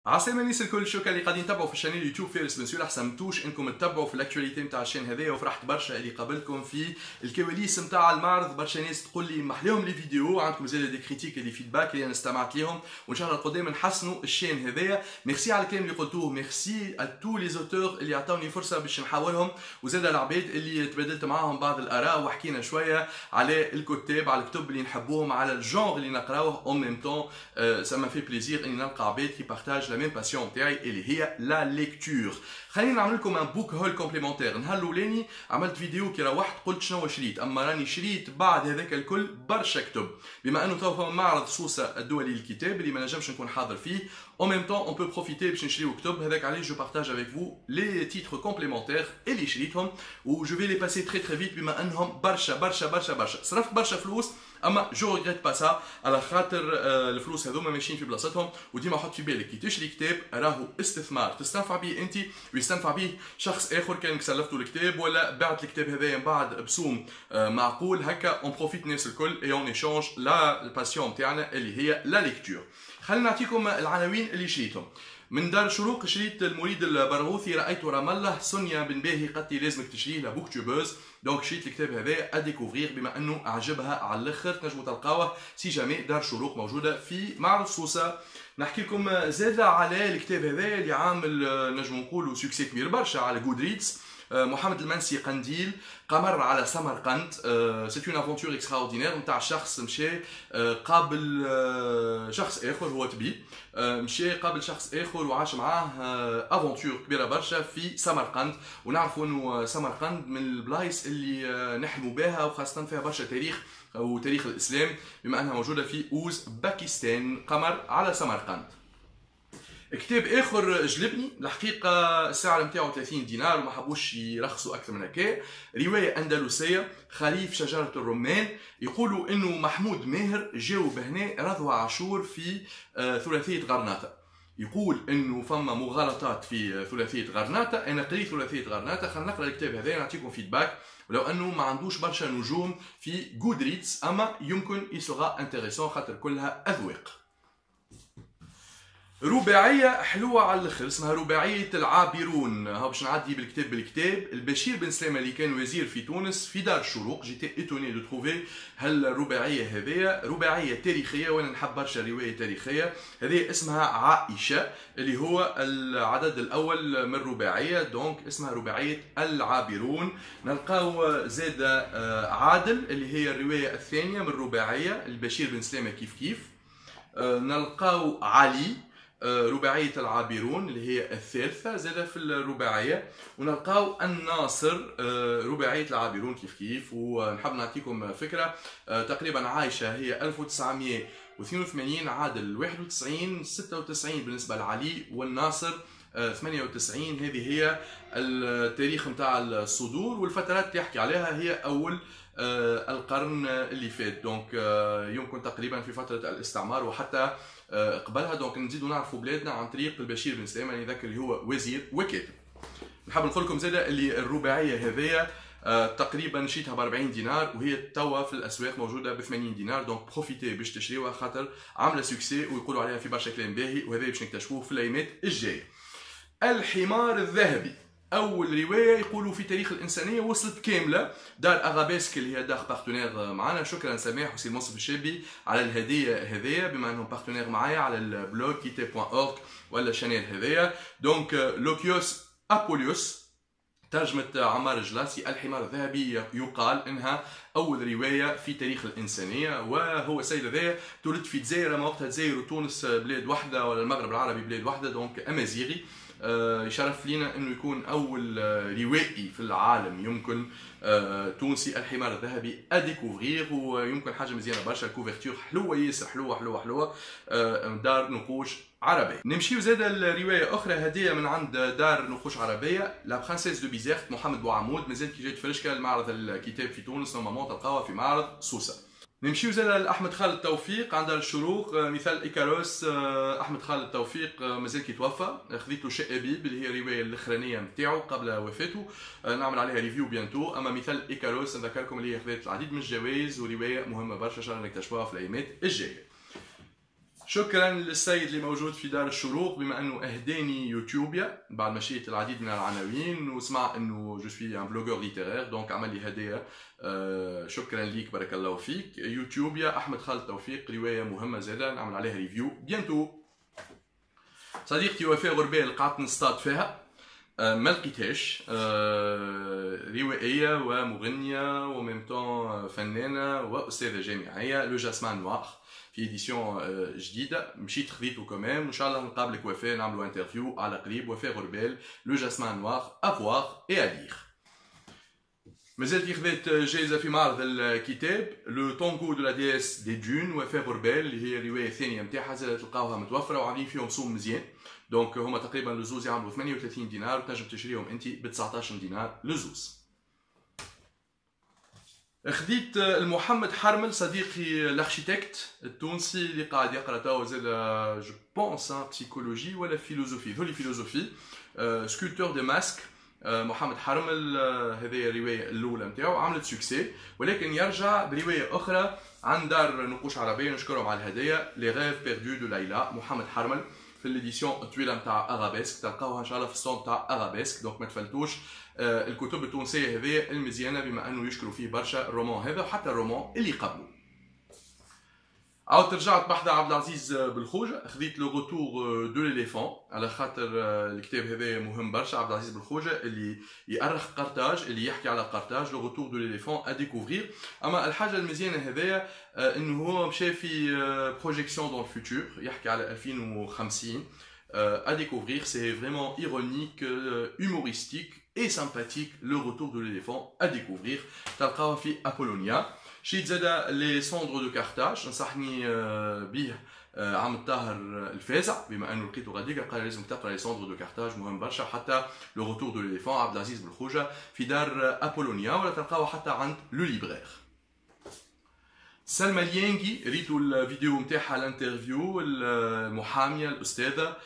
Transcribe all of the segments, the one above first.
عسلامة الناس الكل، الشكر اللي قاعدين تتابعوا في الشانيل اليوتيوب فارس بن سويلح. سمتوش انكم تتابعوا في الاكtualité نتاع الشان هذايا، وفرحت برشا اللي قابلتكم في الكواليس نتاع المعرض. برشا ناس تقول لي محلاهم لي فيديو، عندكم زاد دي كريتيك دي فيدباك اللي انا استمعت ليهم، وان شاء الله القدام نحسنوا الشان هذايا. ميرسي على الكلام اللي قلتوه، ميرسي ا تو لي زوتور اللي عطاوني فرصه باش نحاورهم، وزاد العباد اللي تبادلت معاهم بعض الاراء وحكينا شويه على الكتاب، على الكتب اللي نحبوهم، على الجونغ اللي نقراوه. اون ميم طون سا ما في بليزير اني نلقى عباد كي بارتاج لا ميم باسيون تاعي اللي هي لا ليكتور. خلينا نعمل لكم ان بوك هول كومبليمونتير. النهار الاولاني عملت فيديو كي روحت قلت شنو شريت، اما راني شريت بعد هذاك الكل برشا كتب، بما انه تو معرض سوسه الدولي للكتاب اللي ما نجمش نكون حاضر فيه. En même temps, on peut profiter باش نشريو كتب. هذاك علاش جو بارتاج avec vous les titres complémentaires اللي شريتهم، و جو في لي باسي تري تري فيت بما انهم برشا برشا برشا برشا. صرفت برشا فلوس، اما جو ريغريت با سا، على خاطر الفلوس هذوما ماشيين في بلاصتهم. وديما حط في بالك كي تشري كتاب راهو استثمار تستنفع به انت ويستنفع به شخص اخر كان سلفته الكتاب ولا بعت الكتاب هذايا من بعد بسوم معقول هكا. اون بروفيت الناس الكل اي اون ايشونج لا باسيون تاعنا اللي هي لا ليكتور. خلينا نعطيكم العناوين اللي شريتهم. من دار شروق شريت المريد البرغوثي، رأيت رام الله. سونيا بن باهي قالت لي لازمك تشريه لا بوك توبوز، دونك شريت الكتاب هذا اديكوفرير بما انه اعجبها على الاخر. تنجموا تلقاوه سي جامي دار شروق موجوده في معرض سوسه. نحكي لكم زاد على الكتاب هذا اللي عامل نجم نقولوا سوكسي كبير برشا على جودريدز. محمد المنسي قنديل، قمر على سمرقند. سي اون افونتور اكستراوردينير نتاع شخص مشى قابل شخص اخر، هو طبيب مشى قابل شخص اخر وعاش معاه افونتور كبيره برشا في سمرقند. ونعرفوا انه سمرقند من البلايص اللي نحلموا بها، وخاصه فيها برشا تاريخ وتاريخ الاسلام بما انها موجوده في اوزباكستان. قمر على سمرقند. كتاب اخر جلبني الحقيقه، السعر نتاعو 30 دينار وما حبوش يرخصوا اكثر من هكا. روايه اندلسيه، خريف شجره الرمان. يقولوا انه محمود ماهر جاوب هنا رضوى عاشور في ثلاثيه غرناطه. يقول انه فما مغالطات في ثلاثيه غرناطه. انا قريت ثلاثيه غرناطه، خلينا نقرا الكتاب هذا نعطيكم فيدباك، ولو انه ما عندوش برشا نجوم في جودريتس اما يمكن يسوغا انتريسون خاطر كلها اذواق. رباعية حلوة على الاخر، اسمها رباعية العابرون. ها باش نعدي بالكتاب البشير بن سلامة اللي كان وزير في تونس في دار شروق. جيتي ايتوني دو تروفي هالرباعية هذيا، رباعية تاريخية وانا نحب برشا رواية تاريخية. هذه اسمها عائشة اللي هو العدد الاول من رباعية، دونك اسمها رباعية العابرون. نلقاو زاد عادل اللي هي الرواية الثانية من رباعية البشير بن سلامة كيف. نلقاو علي رباعية العابرون اللي هي الثالثة زادة في الرباعية. ونلقاو الناصر رباعية العابرون كيف. ونحب نعطيكم فكرة، تقريبا عايشة هي 1982، عادل 91، 96 بالنسبة لعلي، والناصر 98. هذه هي التاريخ نتاع الصدور، والفترات اللي يحكي عليها هي أول القرن اللي فات، دونك يمكن تقريبا في فترة الاستعمار وحتى قبلها. دونك نزيدوا نعرفوا بلادنا عن طريق البشير بن سليمان ذاك اللي هو وزير وكاتب. نحب نقول لكم زاده اللي الرباعيه هذيا تقريبا شريتها ب 40 دينار، وهي توا في الاسواق موجوده ب 80 دينار. دونك بروفيتي باش تشريوها خاطر عامله سوكسي ويقولوا عليها في برشا كلام باهي، وهذا باش نكتشفوه في الايامات الجايه. الحمار الذهبي، أول رواية يقولوا في تاريخ الإنسانية وصلت كاملة. دار أغابيسك اللي هي دار بارتنير معنا، شكرا سماح وسي المنصف الشابي على الهدية هذيا بما أنهم بارتنير معايا على البلوج كيتي.org ولا شانيل هذيا. دونك لوكيوس أبوليوس ترجمة عمار الجلاسي. الحمار الذهبي يقال انها اول روايه في تاريخ الانسانيه، وهو السيد هذايا تولد في الجزائر، ما وقتها الجزائر وتونس بلاد واحده ولا المغرب العربي بلاد واحده، دونك امازيغي. يشرف لينا انه يكون اول روائي في العالم يمكن تونسي. الحمار الذهبي اديكوفرير، ويمكن حاجه مزيانه برشا. الكوفرتور حلوه ياسر، حلوه حلوه حلوه، دار نقوش عربيه. نمشيو زاد الروايه اخرى هديه من عند دار نقوش عربيه، لا برانسيس دو بيزيرت محمد بوعمود. مازال كي جات فرشكه المعرض الكتاب في تونس، نورمالمون تلقاوها في معرض سوسه. نمشيو زاد لاحمد خالد توفيق عند الشروق، مثال ايكاروس. احمد خالد توفيق مازال كي توفى، خذيت له شقابيب اللي هي الروايه الاخرانيه نتاعو قبل وفاته، نعمل عليها ريفيو بيانتو. اما مثال ايكاروس نذكركم اللي هي خذت العديد من الجوائز وروايه مهمه برشا، ان شاء الله نكتشفوها في الايامات الجايه. شكرا للسيد اللي موجود في دار الشروق بما انه اهداني يوتيوبيا بعد ما شيت العديد من العناوين وسمع انه جو سوي ان بلوجر ليترير دونك عمل لي هديه. شكرا ليك بارك الله فيك. يوتيوبيا احمد خالد توفيق، روايه مهمه زاده نعمل عليها ريفيو بيانتو. صديقتي وفاء غربال قعدت نصطاد فيها ما لقيتهاش. روائيه ومغنيه وميم طون فنانه واستاذه جامعيه، لو جاسمان نوار في ايديسيون جديده. مشيت خذيته كمان، وان شاء الله نقابلك وفاء نعملوا انترفيو على قريب. وفاء غربال، لو جاسمان نوار، افواغ اي اليغ. مازالت خذيت جائزه في معرض الكتاب لو تونغو دو لا دي اس دي دون وفاء غربال، اللي هي الروايه الثانيه نتاعها، زاد تلقاوها متوفره وعاملين فيهم صوم مزيان. دونك هما تقريبا لزوز يعملوا 38 دينار وتنجم تشريهم انت ب 19 دينار لزوز. خديت المحمد حرمل صديقي الاركيتكت التونسي اللي قاعد يقرا توا زاد جو بونس بسيكولوجي ولا فيلوزوفي، ذولي فيلوزوفي. سكولتور دي ماسك محمد حرمل، هذه الروايه الاولى نتاعو عملت سوكسي، ولكن يرجع بروايه اخرى عن دار نقوش عربيه نشكرهم على الهدايا، لي غيف بيردو دو ليلى. محمد حرمل في الاديسيون الطويله نتاع ارابيسك، تلقاوها ان شاء الله في الصون نتاع ارابيسك. دونك ما تفلتوش الكتب التونسيه هذه المزيانه بما انه يشكروا فيه برشا الرومان هذا وحتى الرومان اللي قبله. عاودت رجعت بحذا عبد العزيز بالخوجه، خذيت لو روتور دو ليليفون على خاطر الكتاب هذا مهم برشا. عبد العزيز بالخوجه اللي يأرخ قرطاج، اللي يحكي على قرطاج، لو روتور دو ليليفون ا ديكوفرير. اما الحاجه المزيانه هذايا انه هو مشى في بروجيكسيون دون الفوتور، يحكي على 2050 à découvrir. C'est vraiment ironique, humoristique et sympathique. Le retour de l'éléphant à découvrir. تلقاوها في أبولونيا. شيت زادا لي سوندر دو كارتاج، نصحني به عم الطاهر الفازع بما انه لقيته غاديكا، قال لازم تقرا لي سوندر دو كارتاج مهم برشا. حتى لو روتور دو ليليفون عبد العزيز بالخوجه في دار ابولونيا، ولا تلقاوه حتى عند لو ليبرير. سلمى اليانجي، ريتو الفيديو نتاعها الانترفيو، المحاميه الاستاذه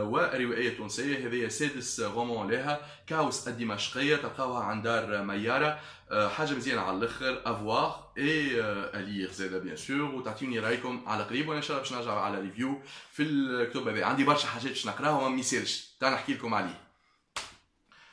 وروائيه تونسيه. هذه سادس رومان لها، كاوس الدمشقيه، تلقاوها عند دار مياره. حاجه مزيانه على الاخر، افواغ اي اليغ زاده بيان سور. وتعطيوني رايكم على قريب، وانا ان شاء الله باش نرجع على ريفيو في الكتب هذه. عندي برشا حاجات باش نقراها وما يصيرش، تعال نحكي لكم عليه.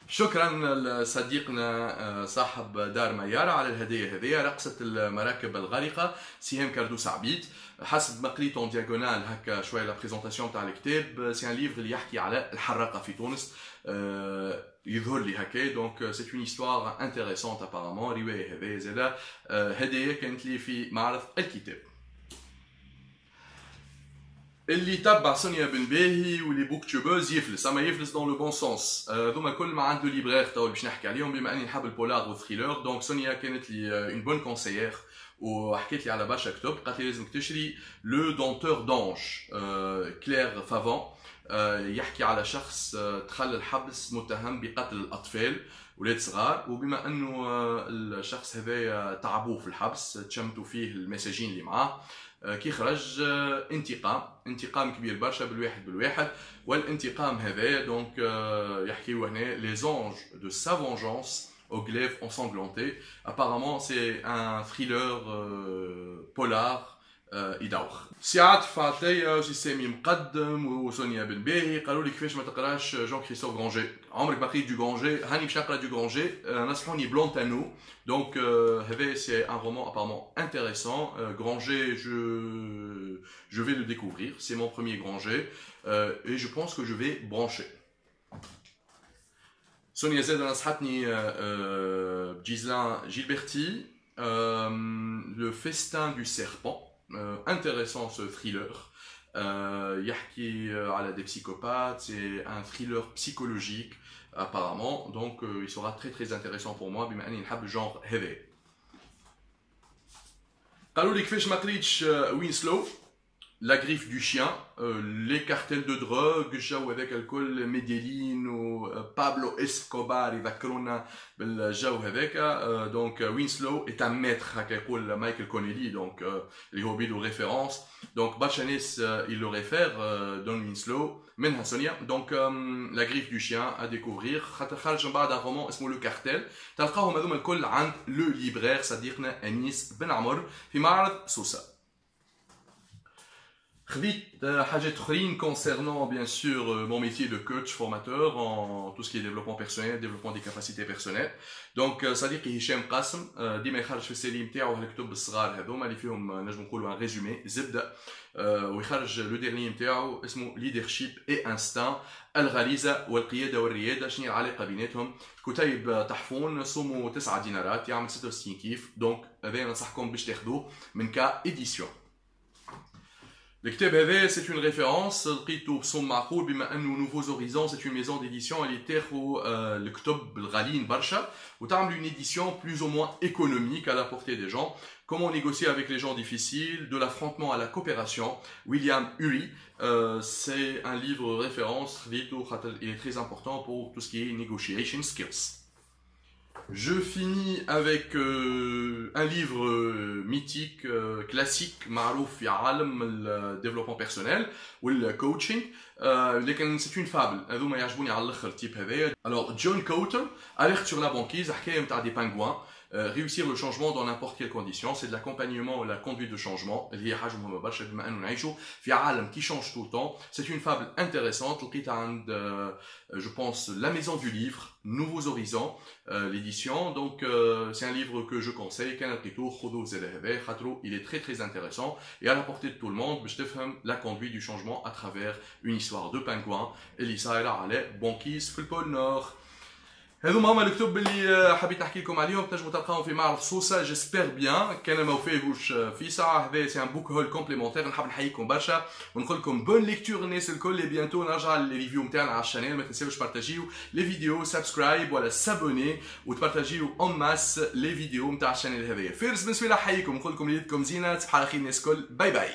شكرا لصديقنا صاحب دار ميارة على الهدية هذه. رقصة المراكب الغارقة، سهام كردوس عبيد. حسب ما قريت اون دياغونال هكا شويه لا بريزونطاسيون تاع الكتاب، سي ان ليفر اللي يحكي على الحراقه في تونس. يظهر لي هكا، دونك سي اون هيستوار انتريسونت ابارامون. روايه هذه زاده هديه كانت لي في معرض الكتاب. اللي تبع سونيا بن باهي واللي بوك تيوبوز يفلس، اما يفلس دون لو بون سونس. هذوما كل ما عنده ليبرير تو باش نحكي عليهم، بما اني نحب البولار والثريلر. دونك سونيا كانت لي اون بون كونسيير وحكيت لي على برشا كتب. قالت لي لازمك تشري لو دونتور دونج كلير فافون، يحكي على شخص دخل الحبس متهم بقتل الاطفال ولاد صغار، وبما انه الشخص هذايا تعبوه في الحبس، تشمتوا فيه المساجين اللي معاه، كي خرج انتقام كبير برشا بالواحد. والانتقام هذا دونك يحكيو هنا لي زونج دو سا فونجونس au glaive ensanglanté. Apparemment c'est un thriller polar يدوخ. سي عاطف عطية وسي سامي مقدم وسونيا بن باهي قالوا لي كيفاش ما تقراش جون كريستوف غرانجي. عمرك ما قريت دو غرانجي؟ هاني باش نقرا دو غرانجي. نصحوني بلونتانو. دونك هذا سي ان رومان apparemment intéressant. Granger, je vais le découvrir. C'est mon premier Granger et je pense que je vais brancher. سونيا زاد نصحتني بجيزلان جيلبرتي Le festin du serpent. Intéressant ce thriller. يحكي على des psychopathes. C'est un thriller psychologique apparemment. Donc il sera très très intéressant pour moi بما اني نحب الجانر هذا. قالوا لي كيفاش ما قريتش وينسلو La griffe du chien, les cartels de drogue, الجو هذاك الكل، ميديلين وبابلو اسكوبار يذكرونا بالجو هذاك. دونك وينسلو est un maître هكا يقول مايكل كونيلي، دونك اللي هو بيدو ريفيرونس. دونك برشا ناس يلو ريفير دون وينسلو منها سونيا. دونك لا griffe du chien à découvrir، خاطر خرج من بعد ان رومان اسمه لو كارتيل. تلقاهم هذوما الكل عند لو ليبرير صديقنا انيس بن عمر في معرض سوسه. خذيت حاجات اخرين concernant bien sûr mon métier de coach formateur en tout ce qui est développement personnel, développement des capacités personnelles. Donc صديقي هشام قاسم ديما يخرج في السيري نتاعو هالكتب الصغار هذوما اللي فيهم نجم نقولوا ان ريزومي زبده ويخرج لو ديرني نتاعو اسمه ليدرشيب اي انستان الغريزه والقياده والرياده. شنو العلاقه بيناتهم؟ كتيب تحفون صوموا 9 دينارات يعمل 66 كيف. دونك هذا ننصحكم باش تاخذوه من كا اديسيون. الكتاب هذا c'est une référence لقيته بصوم معقول بما انه Nouveaux Horizons c'est une maison d'édition اللي تاخذوا الكتب الغاليين برشا وتعملوا une édition plus ou moins économique à la portée des gens. Comment négocier avec les gens difficiles, de l'affrontement à la coopération. William Ury, c'est un livre référence, il est très important pour tout ce qui est negotiation skills. Je finis avec un livre mythique, classique, معروف في عالم الديفلوبمون بيرسونيل والكوتشنج، لكن c'est une fable. هذوما يعجبوني على الاخر التيب هذايا. Alors John Cotton, Alerte sur la banquise، حكايه نتاع دي بانغوان. Réussir le changement dans n'importe quelle condition, c'est de l'accompagnement et la conduite de changement. اللي هي حاجه مهمه برشا بما انه نعيشوا في عالم qui change tout le temps. C'est une fable intéressante لقيتها عند je pense la maison du livre Nouveaux Horizons, l'édition. Donc c'est un livre que je conseille. كان لقيتوه خذوه زاد هذا خاطرو il est très très intéressant et à la portée de tout le monde باش تفهم la conduite du changement à travers une histoire de pingouin اللي صايره على بانكيز في البول نور. هذوما هما الكتب اللي حبيت نحكي لكم عليهم. تنجموا تلقاهم في معرض سوسه جيسبر بيان. كان ما وفاهوش في ساعه هذا سي ان بوك هول كومبليمونتير. نحب نحييكم برشا ونقول لكم بون ليكتور الناس الكل. اي بيانتو نرجع للريفيو نتاعنا على الشانيل. ما تنساوش بارتاجيو لي فيديو، سبسكرايب ولا سابوني وتبارتاجيو اون ماس لي فيديو نتاع الشانيل هذايا. فارس بن سويلة حييكم نقول لكم ليلتكم زينه. تصبحوا على خير الناس الكل. باي باي.